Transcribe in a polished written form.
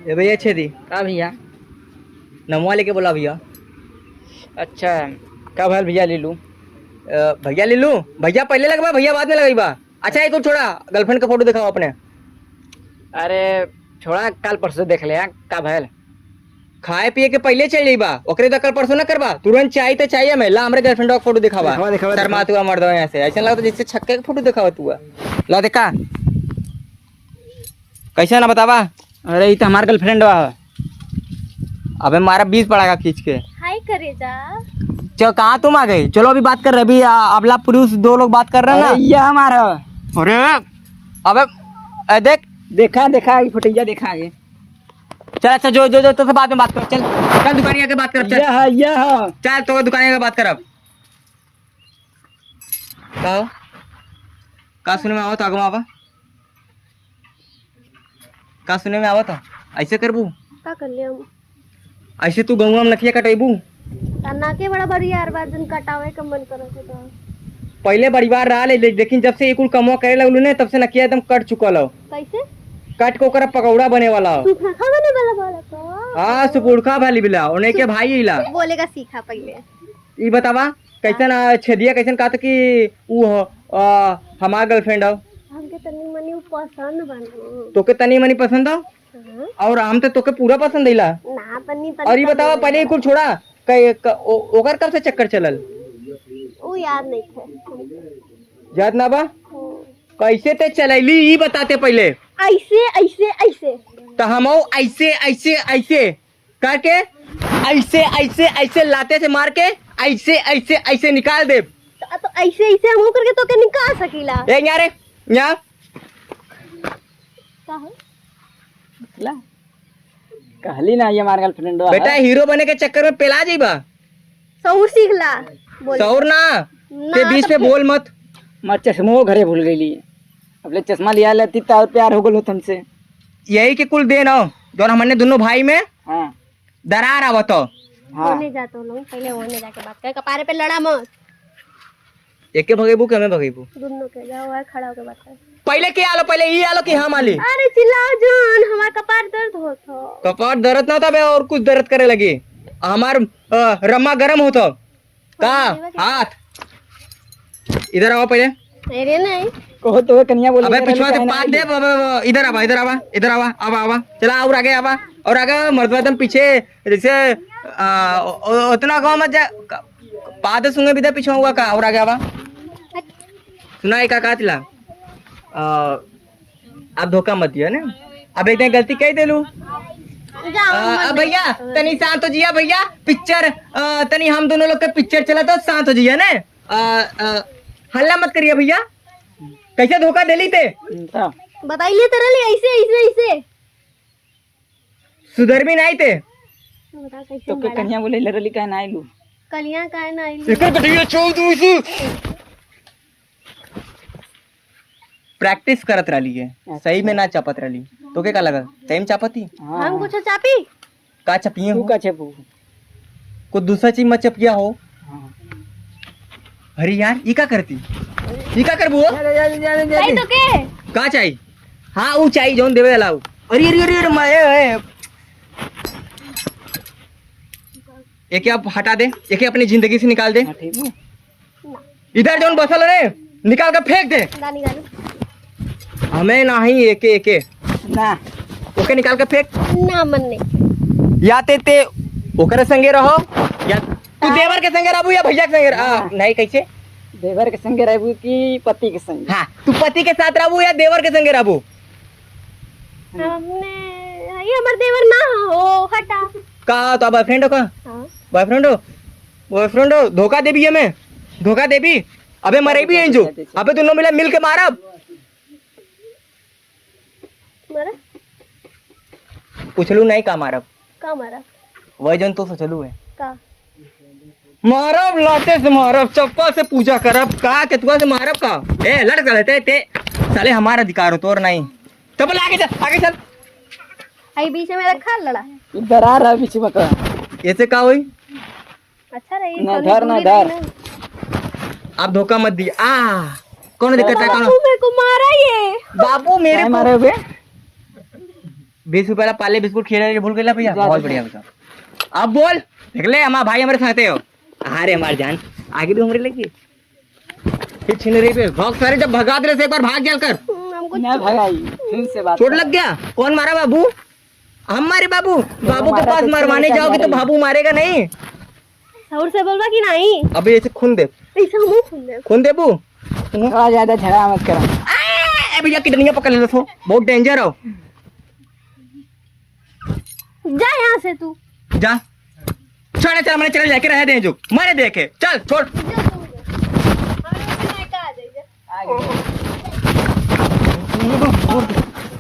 ये भैया अच्छे थी का भैया? नमवा लेके बोला भैया। अच्छा का भैया भैया ले लूँ? भैया ले लूं? भैया पहले लगवा भैया बाद में लगाई बा। अच्छा एक छोड़ा गर्लफ्रेंड का फोटो दिखाओ अपने। अरे छोड़ा कल परसों देख ले का भैल। खाए पिए के पहले चल जाई बा ओकरे तो कल परसों ना करबा तुरंत चाहिए तो चाहिए मैं ला हमरे गर्लफ्रेंड का फोटो दिखावा। शर्मा तू मर्द यहाँ से ऐसा लगता जैसे छक्के का फोटो दिखावा तू ला देखा कैसा ना बतावा। अरे ये तो हमार गर्लफ्रेंड बा। अबे मारा 20 पड़ेगा खींच के। हाय करेजा। चलो कहाँ तुम आ गए? चलो अभी बात कर रहे अभी अबला पुरुष 2 लोग बात कर रहे हैं ना। ये हमारा। अरे अबे देख देखा फोटोया देखा आगे। चल अच्छा जो जो जो तो से बाद में बात कर। चल चल दुकान आके बात कर। चल चल तो दुकान आके बात कर। अब का सुने में आवत आगो आवा का सुने में आवत ऐसे करबू का कर ले हम ऐसे तू गंगा में नखिया कटेबू तना के बड़ा बड़ी यार बात जन कटावे का मन करे तो पहले परिवार रहा ले लेकिन जब से ये कुल कमवा करे लगलू ने तब से नखिया एकदम कट चुकल हो। कैसे कट को ओकरा पकौड़ा बने वाला हो। तू खा बने वाला बोला तो हां सुपुड़खा भाली बिला ओने के भाई इला बोलेगा सीखा पहले। ई बतावा कैसन छेदिया कैसन कहत कि ऊ हमार गर्लफ्रेंड हो। हमके तनी मनी पसंद बनो तोके तनी मनी पसंद हो और हम तो तोके पूरा पसंद आइला ना तनी और ये बतावा पहले कुछ छोड़ा ओकर कब से चक्कर चलल वो याद नहीं थे। याद ना बा कैसे ते चलैली ई बताते पहले। ऐसे ऐसे ऐसे तो हम ऐसे ऐसे ऐसे करके ऐसे ऐसे ऐसे लाते से मार के ऐसे ऐसे ऐसे निकाल दे तो ऐसे ऐसे हम करके तो के निकाल सकीला। ए यारे या का है ला कहली ना ये हमार गर्लफ्रेंड बा। बेटा हीरो बने के चक्कर में पेला जाइबा। सौर सीखला बोल सौर ना ते बीच पे बोल मत। मैं चश्मो घरे भूल गई। अपने चश्मा लिया लेती तो प्यार हो गलो तुमसे। यही के कुल देन हो जो हमने दोनों भाई में हाँ दरार आवत हो। हाँ होने जाते हो लोग पहले होने जाके बात कर कपारे पे लड़ा मत। एके भगेबू के हमें भगेबू दोनों के जाओ यार खड़ा होकर बात कर। पहले के आलो पहले ई आलो कि हम आली। अरे चिल्लाओ जान हमारा कपार दर्द होता। कपाट दर्द ना था बे और कुछ दर्द करे लगी हमार रमा गरम होता का हाथ इधर आओ पहले। अरे नहीं कहो तो कन्या बोले अबे पिछवा से पाद दे इधर आवा इधर आवा इधर आवा आवा आवा चला और आगे आवा और आगे मर्दवा एकदम पीछे जैसे उतना गाँव मत जा पाद सुंगे भी पिछवा हुआ का और आगे आवा सुना एक का तिला आप धोखा मत दिया ना। अब एक दिन गलती कह दे लू अब भैया तनी शांत हो जिया भैया पिक्चर तनी हम दोनों लोग का पिक्चर चला तो शांत हो जिया ने हल्ला मत करिए भैया। कैसे धोखा दे ली थे बताइए तरह ले ऐसे ऐसे ऐसे सुधर भी नहीं थे बता कैसे तो के कन्या बोले लरली का ना आइलू कलियां का ना आई प्रैक्टिस करत रही है सही में ना चापत रही तो के का लगा सही में चापती हम कुछ चापी का चपिए तू हो का छेपू कुछ दूसरा चीज मत चपिया हो। अरे यार ये का करती ये का करबू सही तो के का चाहिए हाँ वो चाहिए जोन देवे लाओ। अरे अरे अरे मैं एक आप हटा दे एक अपनी जिंदगी से निकाल दे। इधर जोन बसल रे निकाल कर फेंक दे। गाली गाली हमें नहीं एके एके ना ओके निकाल कर फेंक ना मन नहीं या ते ओकरे संगे रहो या तू देवर के संगे रहबू या भैया के संगे नहीं कैसे देवर के संगे रहबू कि पति के संगे। हाँ तू पति के साथ रहबू या देवर के संगे रहबू। हमने ये हमारे देवर ना हो हटा का तो बॉयफ्रेंड हो का हाँ बॉयफ्रेंड हो धोखा देबी हमें धोखा देबी अबे मरे भी हैं जो अबे दोनों मिल के मारब मारा पूछलू नहीं का मारब का मारा वह जन तो सोचलू है का मारब लाते से मारब चप्पा से पूजा करब का केतुआ से मारब का ए लड़ चलते ते साले हमारा अधिकार हो तोर नहीं चल आगे चल आई बीच में रखा लड़ा इधर आ रहा बीच में का ऐसे का हुई अच्छा रही ना धर ना धर आप धोखा मत दिए कौन दिक्कत है कौन बाबू मेरे को मारा ये बाबू मेरे मारे हुए ₹20 वाला पाले बिस्कुट खेल भूल गया भैया, बहुत बढ़िया भैया। अब बोल, देख ले हमारा भाई हमारे साथ हो। अरे हमारे जान आगे तो हमारे लगी फिर छीन रही पे भाग सारे, जब भगा दे से एक बार भाग जाकर हमको मैं भगाई फिर से बात चोट लग गया। कौन मारा बाबू? हमारे बाबू। बाबू के पास मरवाने जाओगे तो बाबू मारेगा नहीं। सौर से बोलवा कि नहीं अबे ऐसे खून दे, ऐसा मुंह खुल दे। खून दे बू। थोड़ा ज्यादा झगड़ा मत करो। ए भैया किडनियां पकड़ ले तो बहुत डेंजर हो। जा यहाँ से तू। जा छोड़, चल मैंने चल जाके रह दे जो मारे देखे, चल छोड़। आ गए।